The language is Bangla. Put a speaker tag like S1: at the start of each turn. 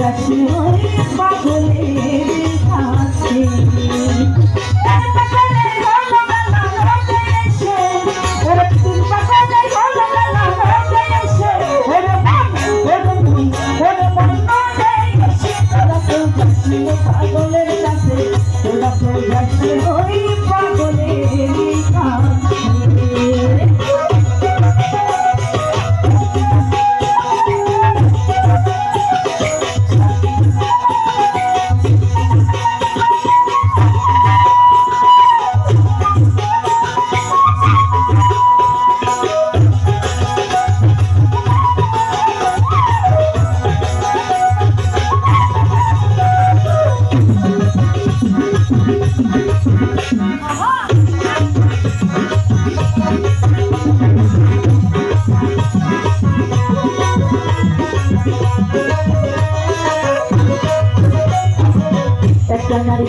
S1: যাচ্ছি ওই পাগলের কাছে পাগলের কাছে তোরা তো যাচ্ছি ওই পাগলের কাছে একটা নারী